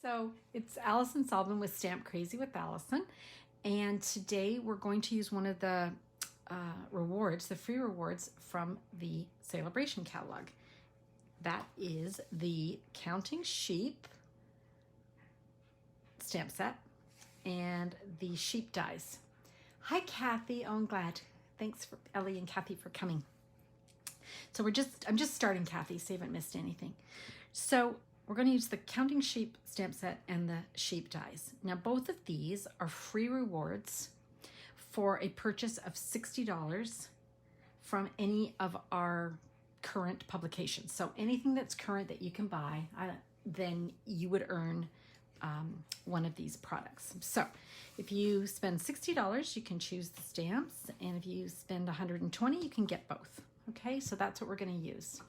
So it's Allison Sullivan with Stamp Crazy with Allison, and today we're going to use one of the rewards, the free rewards from the Celebration catalog. That is the Counting Sheep stamp set and the sheep dies. Hi Kathy, oh I'm glad. Thanks for Ellie and Kathy for coming. So I'm just starting, Kathy, so you haven't missed anything. So we're going to use the Counting Sheep stamp set and the sheep dies. Now both of these are free rewards for a purchase of $60 from any of our current publications. So anything that's current that you can buy, then you would earn one of these products. So if you spend $60, you can choose the stamps, and if you spend $120, you can get both. Okay, so that's what we're going to use.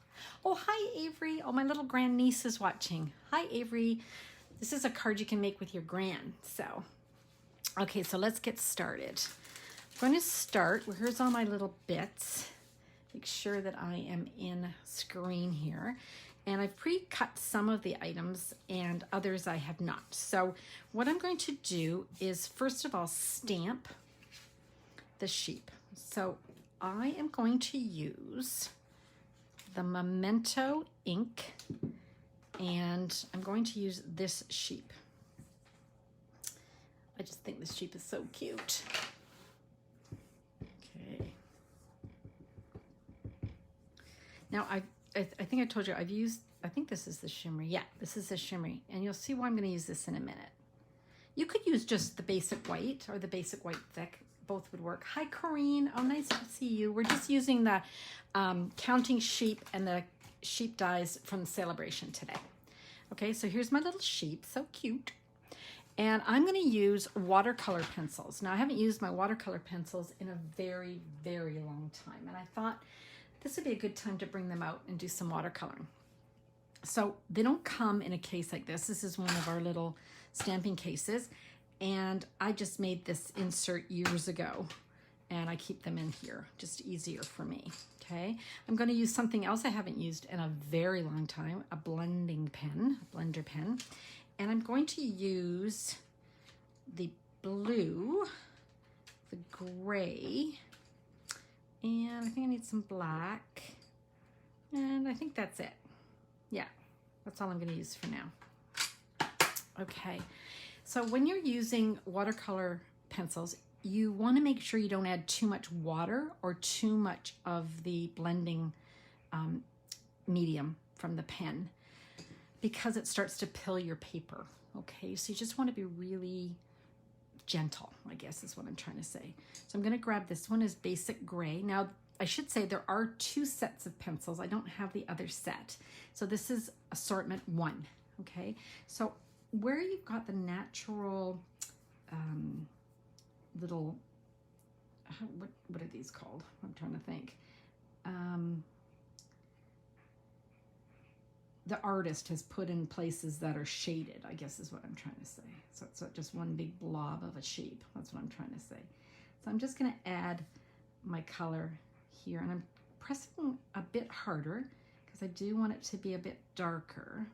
Oh, hi, Avery. Oh, my little grandniece is watching. Hi, Avery. This is a card you can make with your gran. So, okay, so let's get started. I'm going to start, here's all my little bits. Make sure that I am in screen here. And I've pre-cut some of the items and others I have not. So what I'm going to do is, first of all, stamp the sheep. So I am going to use the Memento ink, and I'm going to use this sheep. I just think this sheep is so cute. Okay. Now I think I told you I've used, I think this is the shimmery. Yeah, this is the shimmery, and you'll see why I'm going to use this in a minute. You could use just the basic white or the basic white thick. Both would work. Hi, Corrine. Oh, nice to see you. We're just using the Counting Sheep and the sheep dies from the Celebration today. Okay, so here's my little sheep. So cute. And I'm going to use watercolor pencils. Now, I haven't used my watercolor pencils in a very, very long time. And I thought this would be a good time to bring them out and do some watercoloring. So they don't come in a case like this. This is one of our little stamping cases. And I just made this insert years ago, and I keep them in here, just easier for me, okay? I'm gonna use something else I haven't used in a very long time, a blending pen, a blender pen. And I'm going to use the blue, the gray, and I think I need some black, and I think that's it. Yeah, that's all I'm gonna use for now. Okay. So when you're using watercolor pencils, you want to make sure you don't add too much water or too much of the blending medium from the pen, because it starts to pill your paper. Okay, so you just want to be really gentle, I guess is what I'm trying to say. So I'm going to grab this one as basic gray. Now, I should say there are two sets of pencils. I don't have the other set. So this is assortment 1. Okay, so where you've got the natural little, what are these called? I'm trying to think. The artist has put in places that are shaded, I guess is what I'm trying to say. So it's not just one big blob of a sheep. That's what I'm trying to say. So I'm just going to add my color here, and I'm pressing a bit harder because I do want it to be a bit darker.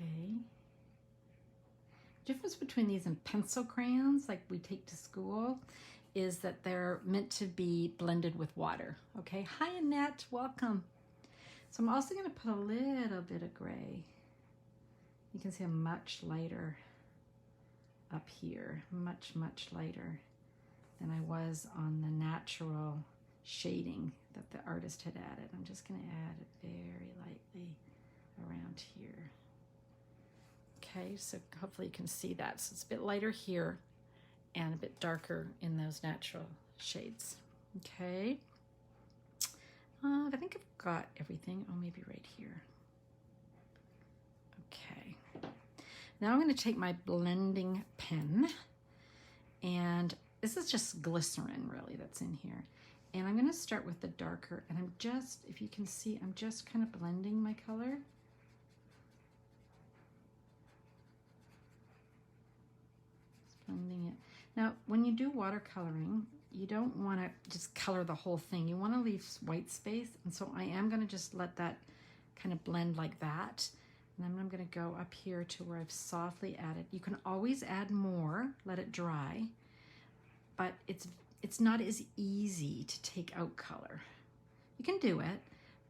Okay. Difference between these and pencil crayons like we take to school is that they're meant to be blended with water. Okay, hi Annette, welcome. So I'm also going to put a little bit of gray. You can see I'm much lighter up here, much lighter than I was on the natural shading that the artist had added. I'm just going to add it very lightly around here. Okay, so hopefully you can see that. So it's a bit lighter here and a bit darker in those natural shades. Okay. I think I've got everything. Oh, maybe right here. Okay. Now I'm going to take my blending pen, and this is just glycerin really that's in here. And I'm going to start with the darker, and I'm just, if you can see, I'm just kind of blending my color. Blending it. Now, when you do watercoloring, you don't want to just color the whole thing. You want to leave white space, and so I am going to just let that kind of blend like that And then I'm going to go up here to where I've softly added. You can always add more, let it dry, but it's not as easy to take out color. You can do it,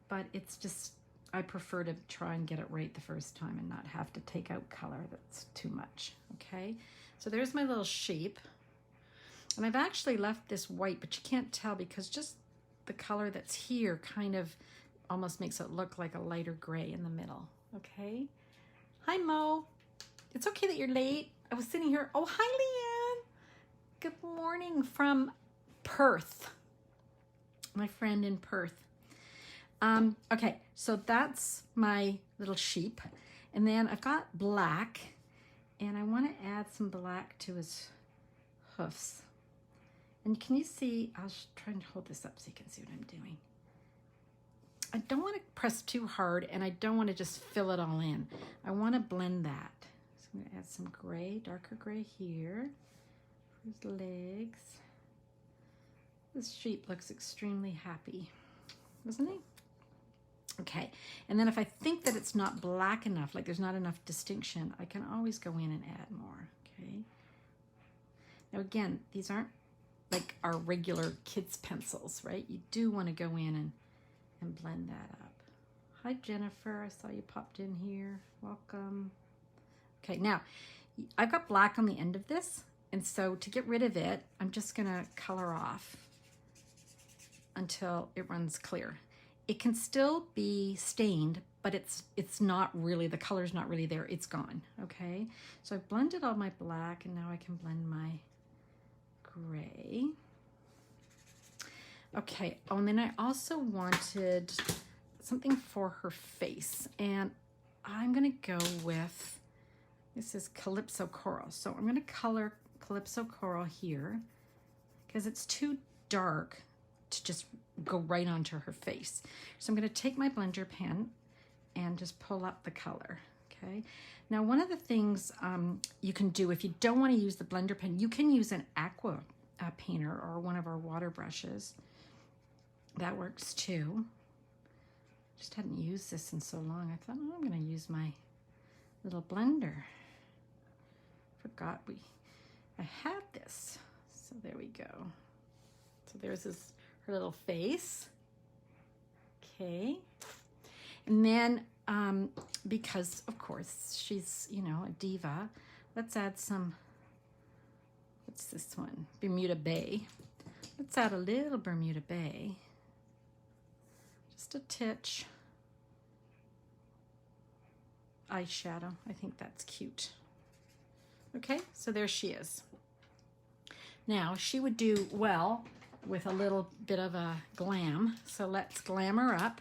but it's just, I prefer to try and get it right the first time and not have to take out color that's too much, okay? So there's my little shape. And I've actually left this white, but you can't tell because just the color that's here kind of almost makes it look like a lighter gray in the middle, okay? Hi, Mo. It's okay that you're late. I was sitting here. Oh, hi, Leanne. Good morning from Perth. My friend in Perth. Okay, so that's my little sheep. And then I've got black, and I want to add some black to his hoofs. And can you see, I'll try and hold this up so you can see what I'm doing. I don't want to press too hard, and I don't want to just fill it all in. I want to blend that. So I'm going to add some gray, darker gray here for his legs. This sheep looks extremely happy, doesn't he? Okay, and then if I think that it's not black enough, like there's not enough distinction, I can always go in and add more, okay? Now again, these aren't like our regular kids' pencils, right? You do want to go in and blend that up. Hi, Jennifer, I saw you popped in here. Welcome. Okay, now, I've got black on the end of this, and so to get rid of it, I'm just gonna color off until it runs clear. It can still be stained, but it's not really, the color's not really there, it's gone, okay? So I've blended all my black, and now I can blend my gray. Okay, oh, and then I also wanted something for her face, and I'm gonna go with, this is Calypso Coral. So I'm gonna color Calypso Coral here because it's too dark to just go right onto her face. So I'm gonna take my blender pen and just pull up the color, okay? Now, one of the things you can do if you don't wanna use the blender pen, you can use an aqua painter or one of our water brushes. That works too. Just hadn't used this in so long. I thought, oh, I'm gonna use my little blender. Forgot I had this. So there we go. So there's her little face. Okay. And then, because of course she's, you know, a diva, let's add some, what's this one? Bermuda Bay. Let's add a little Bermuda Bay. Just a titch. Eyeshadow. I think that's cute. Okay, so there she is. Now, she would do well with a little bit of a glam. So let's glam her up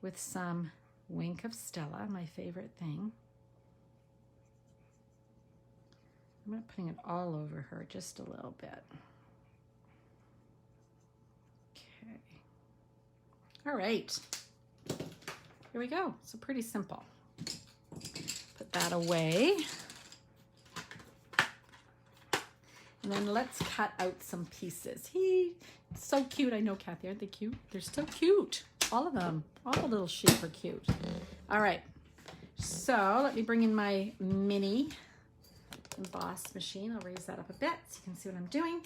with some Wink of Stella, my favorite thing. I'm not putting it all over her, just a little bit. Okay. All right. Here we go. So pretty simple. Put that away. And then let's cut out some pieces. So cute. I know, Kathy, aren't they cute? They're so cute. All of them. All the little sheep are cute. All right. So let me bring in my mini emboss machine. I'll raise that up a bit so you can see what I'm doing.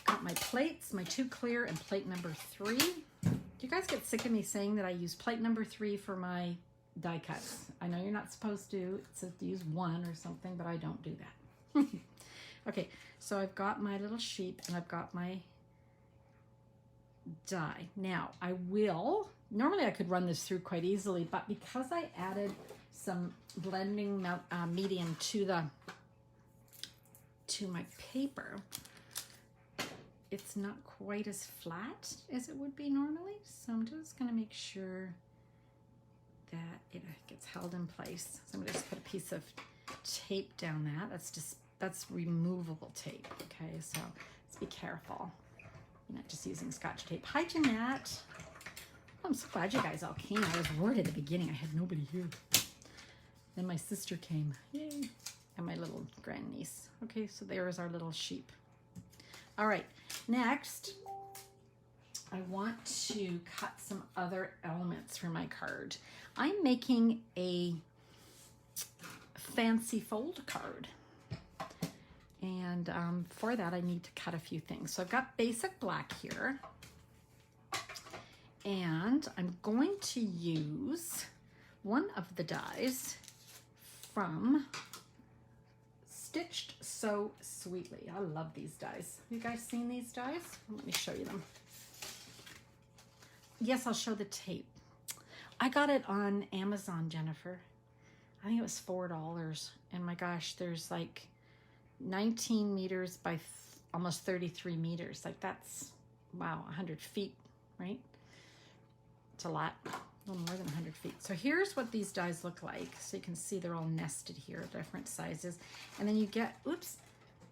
Got my plates, my 2 clear and plate number 3. Do you guys get sick of me saying that I use plate number 3 for my die cuts? I know you're not supposed to. It says to use 1 or something, but I don't do that. Okay, so I've got my little sheep and I've got my die. Now, I will, normally I could run this through quite easily, but because I added some blending medium to my paper, it's not quite as flat as it would be normally. So I'm just gonna make sure that it gets held in place. So I'm gonna just put a piece of tape down that. That's removable tape, okay? So let's be careful. I'm not just using Scotch tape. Hi, Jeanette. Oh, I'm so glad you guys all came. I was worried at the beginning. I had nobody here. Then my sister came. Yay. And my little grandniece. Okay, so there's our little sheep. All right, next, I want to cut some other elements for my card. I'm making a fancy fold card. And for that, I need to cut a few things. So I've got basic black here. And I'm going to use one of the dies from Stitched So Sweetly. I love these dies. You guys seen these dies? Let me show you them. Yes, I'll show the tape. I got it on Amazon, Jennifer. I think it was $4. And my gosh, there's like 19 meters by almost 33 meters. Like that's, wow, 100 feet, right? It's a lot, a little more than 100 feet. So here's what these dies look like. So you can see they're all nested here, different sizes. And then you get, oops,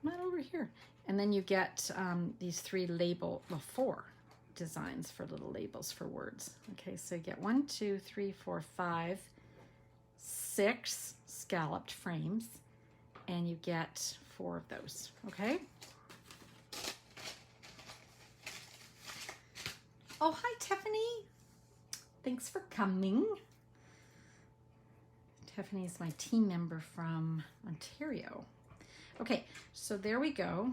not over here. And then you get these four designs for little labels for words. Okay, so you get 1, 2, 3, 4, 5, 6 scalloped frames, and you get 4 of those, okay? Oh, hi, Tiffany. Thanks for coming. Tiffany is my team member from Ontario. Okay, so there we go.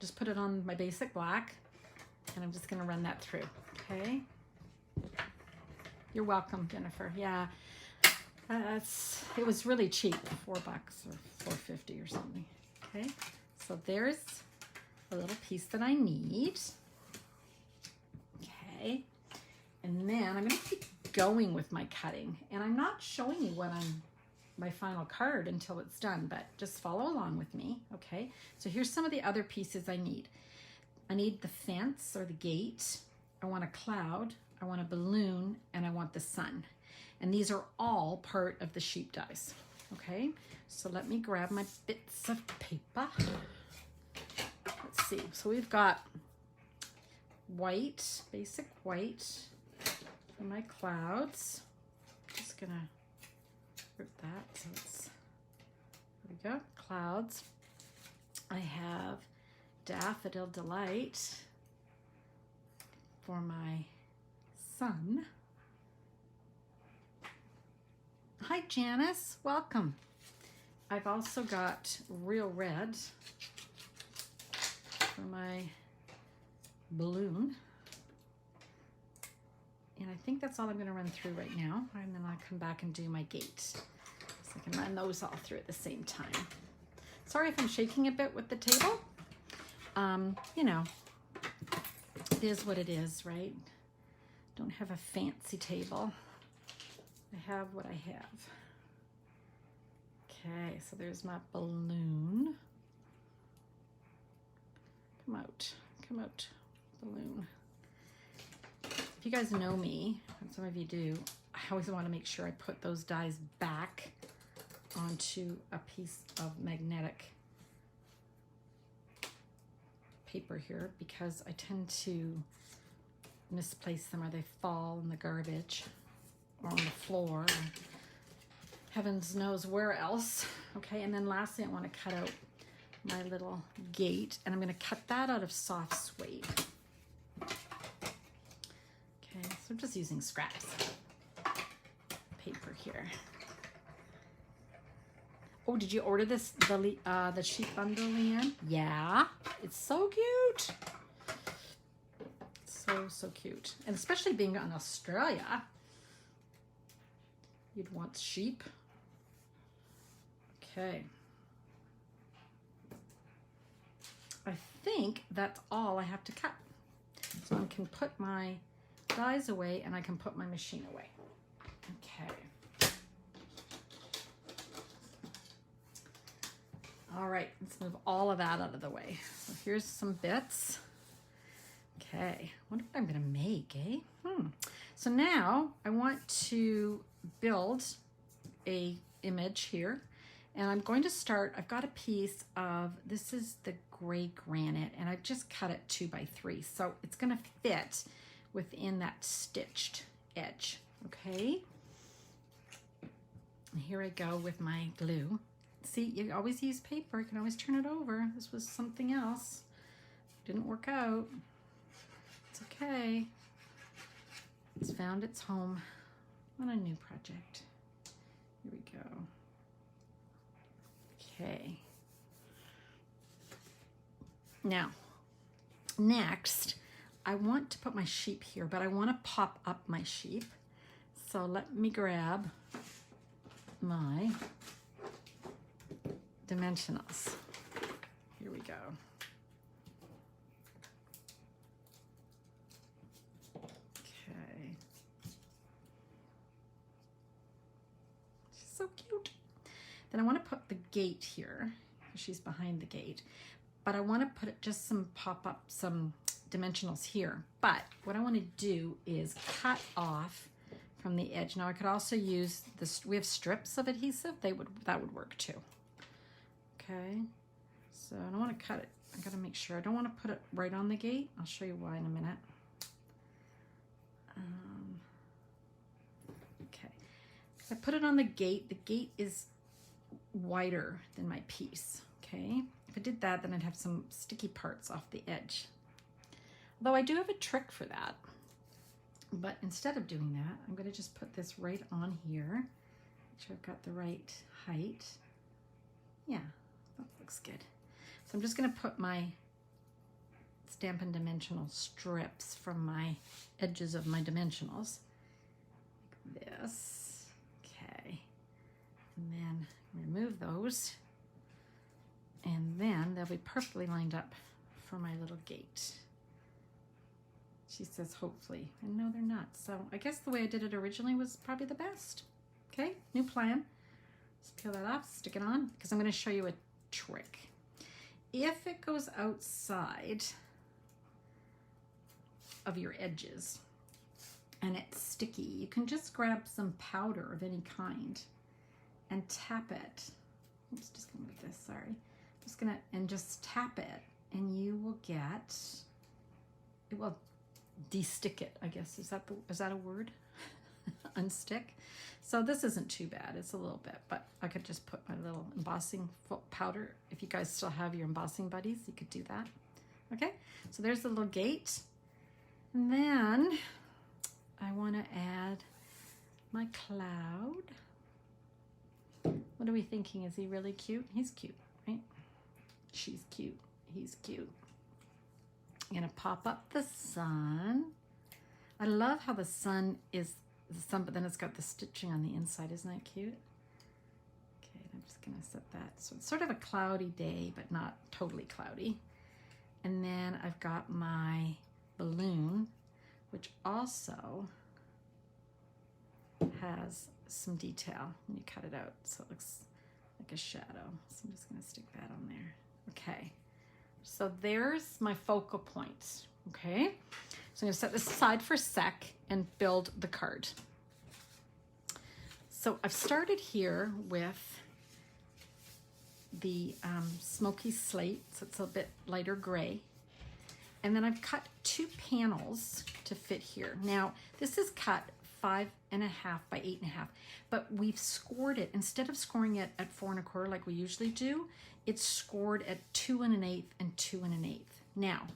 Just put it on my basic black, and I'm just gonna run that through, okay? You're welcome, Jennifer. Yeah, it was really cheap, $4 or $4.50 or something. Okay, so there's a little piece that I need. Okay, and then I'm gonna keep going with my cutting, and I'm not showing you my final card until it's done, but just follow along with me, okay? So here's some of the other pieces I need. I need the fence or the gate. I want a cloud, I want a balloon, and I want the sun. And these are all part of the sheep dies, okay? So let me grab my bits of paper. Let's see, so we've got white, basic white for my clouds. Just gonna rip that, so it's, there we go, clouds. I have Daffodil Delight for my sun. Hi Janice, welcome. I've also got Real Red for my balloon. And I think that's all I'm gonna run through right now. And then I'll come back and do my gate. So I can run those all through at the same time. Sorry if I'm shaking a bit with the table. You know, it is what it is, right? Don't have a fancy table. I have what I have. Okay, so there's my balloon. Come out, balloon. If you guys know me, and some of you do, I always want to make sure I put those dies back onto a piece of magnetic paper here, because I tend to misplace them, or they fall in the garbage or on the floor, or heavens knows where else. Okay, and then lastly I want to cut out my little gate, and I'm going to cut that out of soft suede. Okay, so I'm just using scraps paper here. Oh, did you order this, the sheep bundle, Leanne? Yeah, it's so cute. So cute. And especially being in Australia, you'd want sheep. Okay. I think that's all I have to cut. So I can put my dies away and I can put my machine away. Okay. All right, let's move all of that out of the way. So here's some bits. Okay, wonder what I'm gonna make, eh? So now I want to build a image here, and I'm going to start, I've got a piece of, this is the gray granite, and I've just cut it 2 by 3. So it's gonna fit within that stitched edge, okay? And here I go with my glue. See, you always use paper, you can always turn it over. This was something else, didn't work out. It's okay. It's found its home on a new project. Here we go. Okay. Now, next, I want to put my sheep here, but I want to pop up my sheep. So let me grab my dimensionals. Here we go. Okay. She's so cute. Then I want to put the gate here. She's behind the gate. But I want to put just pop up some dimensionals here. But what I want to do is cut off from the edge. Now I could also use this, we have strips of adhesive, that would work too. Okay, so I don't want to cut it. I gotta make sure. I don't want to put it right on the gate. I'll show you why in a minute. Okay, if I put it on the gate is wider than my piece. Okay, if I did that, then I'd have some sticky parts off the edge. Although I do have a trick for that. But instead of doing that, I'm going to just put this right on here. Make sure I've got the right height. Yeah, that looks good. So I'm just going to put my Stampin' Dimensional strips from my edges of my dimensionals. Like this. Okay. And then remove those. And then they'll be perfectly lined up for my little gate. She says, hopefully. And no, they're not. So I guess the way I did it originally was probably the best. Okay, new plan. Just peel that off, stick it on, because I'm going to show you a trick. If it goes outside of your edges and it's sticky, you can just grab some powder of any kind and tap it. Oops, just going to move this, sorry. Just going to, and just tap it, and you will get, it will de-stick it, I guess. Is that a word? Unstick. So this isn't too bad. It's a little bit, but I could just put my little embossing powder. If you guys still have your embossing buddies, you could do that. Okay, so there's the little gate. And then I want to add my cloud. What are we thinking? Is he really cute? He's cute, right? She's cute. He's cute. I'm gonna pop up the sun. I love how the sun is the sun, but then it's got the stitching on the inside. Isn't that cute? Okay, I'm just gonna set that. So it's sort of a cloudy day, but not totally cloudy. And then I've got my balloon, which also has some detail when you cut it out. So it looks like a shadow. So I'm just gonna stick that on there. Okay. So there's my focal point, okay? So I'm gonna set this aside for a sec and build the card. So I've started here with the smoky slate, so it's a bit lighter gray. And then I've cut 2 panels to fit here. Now, this is cut 5.5 by 8.5, but we've scored it. Instead of scoring it at 4 1/4 like we usually do, it's scored at 2 1/8 and 2 1/8. Now,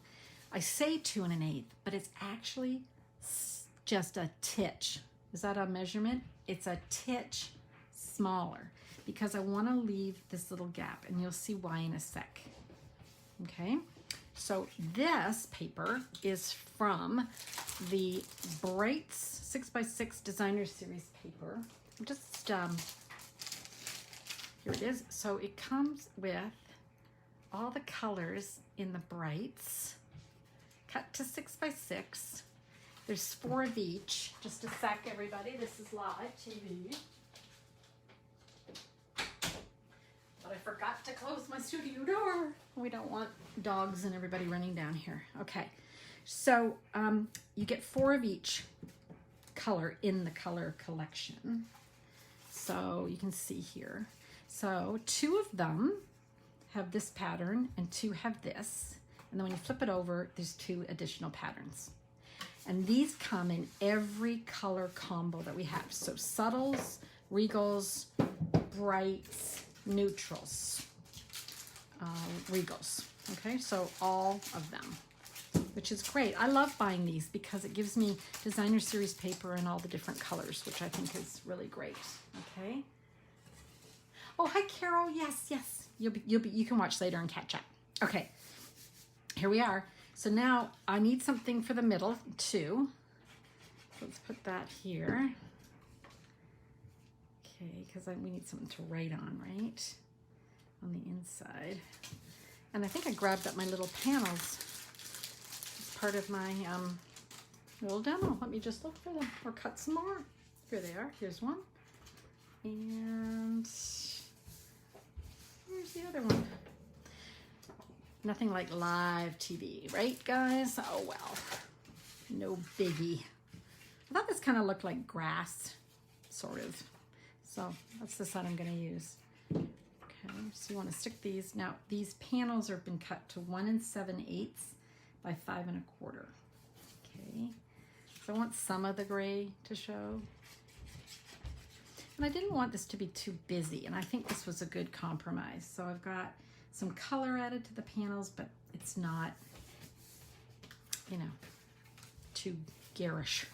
I say 2 1/8, but it's actually just a titch. Is that a measurement? It's a titch smaller because I want to leave this little gap, and you'll see why in a sec. Okay, so this paper is from the Brights 6x6 Designer Series paper. Just here it is. So it comes with all the colors in the Brights, cut to 6x6. There's 4 of each. Just a sec, everybody. This is live TV. But I forgot to close my studio door. We don't want dogs and everybody running down here. Okay, so you get 4 of each color in the color collection. So you can see here. So 2 of them have this pattern and 2 have this. And then when you flip it over, there's 2 additional patterns. And these come in every color combo that we have. So subtles, regals, brights, neutrals, regals. Okay, so all of them, which is great. I love buying these because it gives me Designer Series paper in all the different colors, which I think is really great. Okay, Oh, hi, Carol. Yes, yes. You can watch later and catch up. Okay, here we are. So now I need something for the middle too. Let's put that here. Okay, because we need something to write on, right? On the inside. And I think I grabbed up my little panels as part of my little demo. Let me just look for them or cut some more. Here they are. Here's one. And here's the other one. Nothing like live TV, right, guys? Oh, well, no biggie. I thought this kind of looked like grass, sort of. So that's the side I'm going to use. Okay, so you want to stick these. Now, these panels have been cut to 1 7/8 by 5 1/4. Okay, so I want some of the gray to show. And I didn't want this to be too busy, and I think this was a good compromise. So I've got some color added to the panels, but it's not, you know, too garish.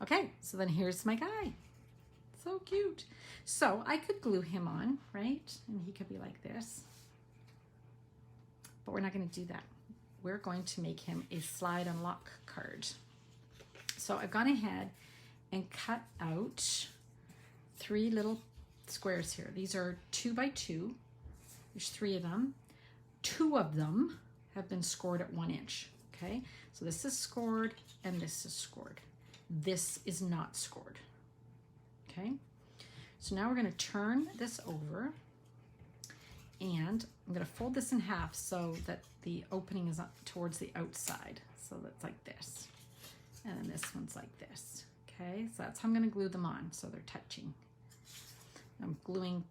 Okay, so then here's my guy. So cute. So I could glue him on, right? And he could be like this. But we're not going to do that. We're going to make him a slide and lock card. So I've gone ahead and cut out 3 little squares here. These are 2 by 2. There's 3 of them. 2 of them have been scored at 1 inch. Okay, so this is scored and this is scored. This is not scored. Okay, so now we're going to turn this over and I'm going to fold this in half so that the opening is up towards the outside. So that's like this. And then this one's like this. Okay, so that's how I'm going to glue them on so they're touching. I'm gluing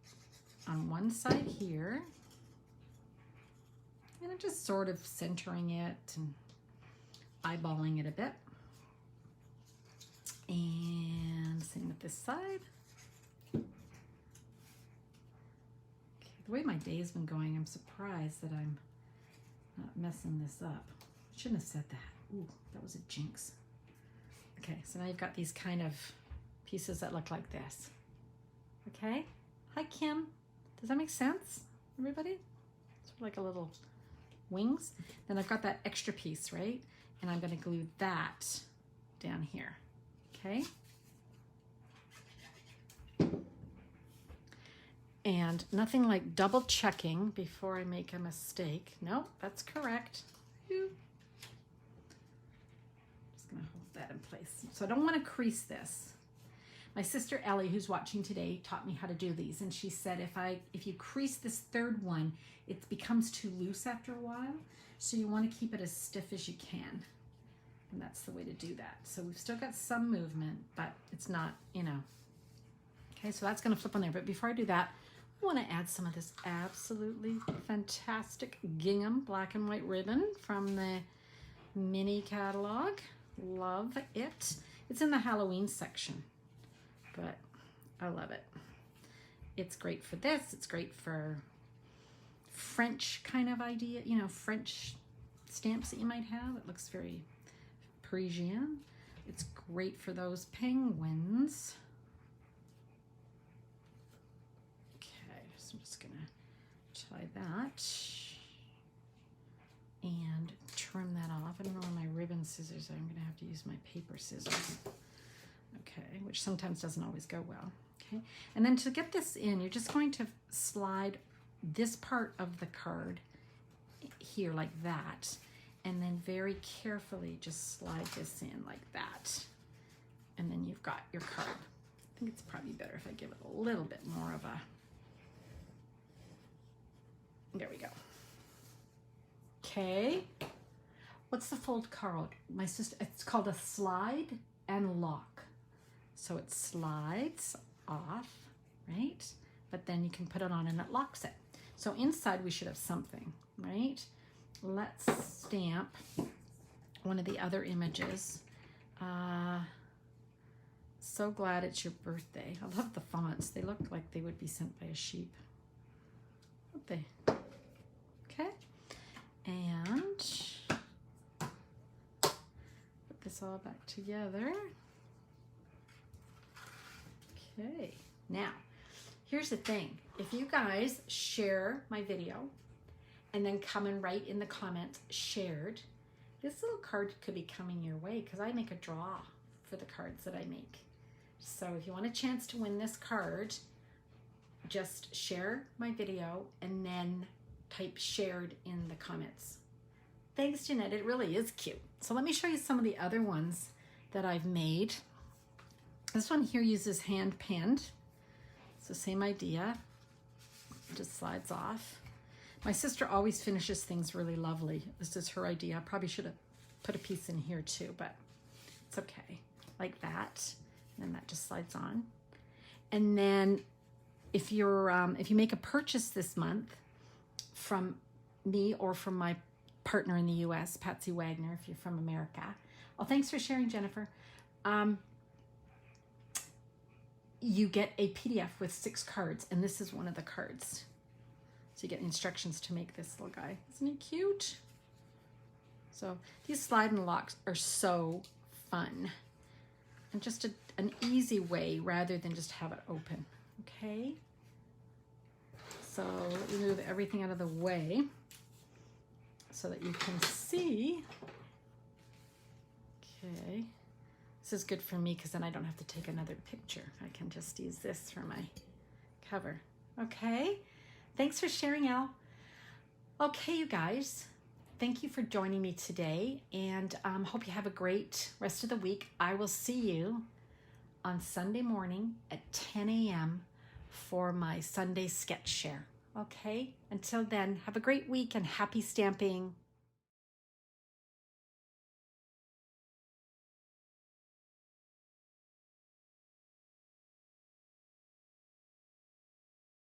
on one side here. And I'm just sort of centering it and eyeballing it a bit. And same with this side. Okay, the way my day's been going, I'm surprised that I'm not messing this up. I shouldn't have said that. Ooh, that was a jinx. Okay, so now you've got these kind of pieces that look like this. Okay? Hi, Kim. Does that make sense, everybody? Sort of like a little wings. Then I've got that extra piece, right? And I'm going to glue that down here. Okay? And nothing like double checking before I make a mistake. Nope, that's correct. Just going to hold that in place. So I don't want to crease this. My sister Ellie, who's watching today, taught me how to do these, and she said if you crease this third one, it becomes too loose after a while, so you want to keep it as stiff as you can, and that's the way to do that. So we've still got some movement, but it's not, you know. Okay, so that's going to flip on there, but before I do that, I want to add some of this absolutely fantastic Gingham black and white ribbon from the mini catalog. Love it. It's in the Halloween section. But I love it. It's great for this. It's great for French kind of idea, you know, French stamps that you might have. It looks very Parisian. It's great for those penguins. Okay, so I'm just gonna tie that and trim that off. I don't know where my ribbon scissors are. I'm gonna have to use my paper scissors. Okay, which sometimes doesn't always go well. Okay, and then to get this in, you're just going to slide this part of the card here like that, and then very carefully just slide this in like that. And then you've got your card. I think it's probably better if I give it a little bit more of a, there we go. Okay, what's the fold card? My sister, it's called a slide and lock. So it slides off, right? But then you can put it on and it locks it. So inside we should have something, right? Let's stamp one of the other images. So glad it's your birthday. I love the fonts. They look like they would be sent by a sheep. Aren't they? Okay. And put this all back together. Okay, now Here's the thing. If you guys share my video and then come and write in the comments, shared, this little card could be coming your way because I make a draw for the cards that I make. So if you want a chance to win this card, just share my video and then type shared in the comments. Thanks, Jeanette. It really is cute. So let me show you some of the other ones that I've made. This one here uses hand penned. It's the same idea. It just slides off. My sister always finishes things really lovely. This is her idea. I probably should have put a piece in here too, but it's okay. Like that. And then that just slides on. And then if you make a purchase this month from me or from my partner in the US, Patsy Wagner, if you're from America. Oh, thanks for sharing, Jennifer. You get a PDF with 6 cards, and this is one of the cards. So you get instructions to make this little guy. Isn't he cute? So these slide and locks are so fun. And just an easy way rather than just have it open. Okay? So let me move everything out of the way so that you can see. Okay. This is good for me because then I don't have to take another picture. I can just use this for my cover. Okay? Thanks for sharing, Al. Okay, you guys. Thank you for joining me today, and hope you have a great rest of the week. I will see you on Sunday morning at 10 a.m. for my Sunday sketch share. Okay? Until then, have a great week and happy stamping.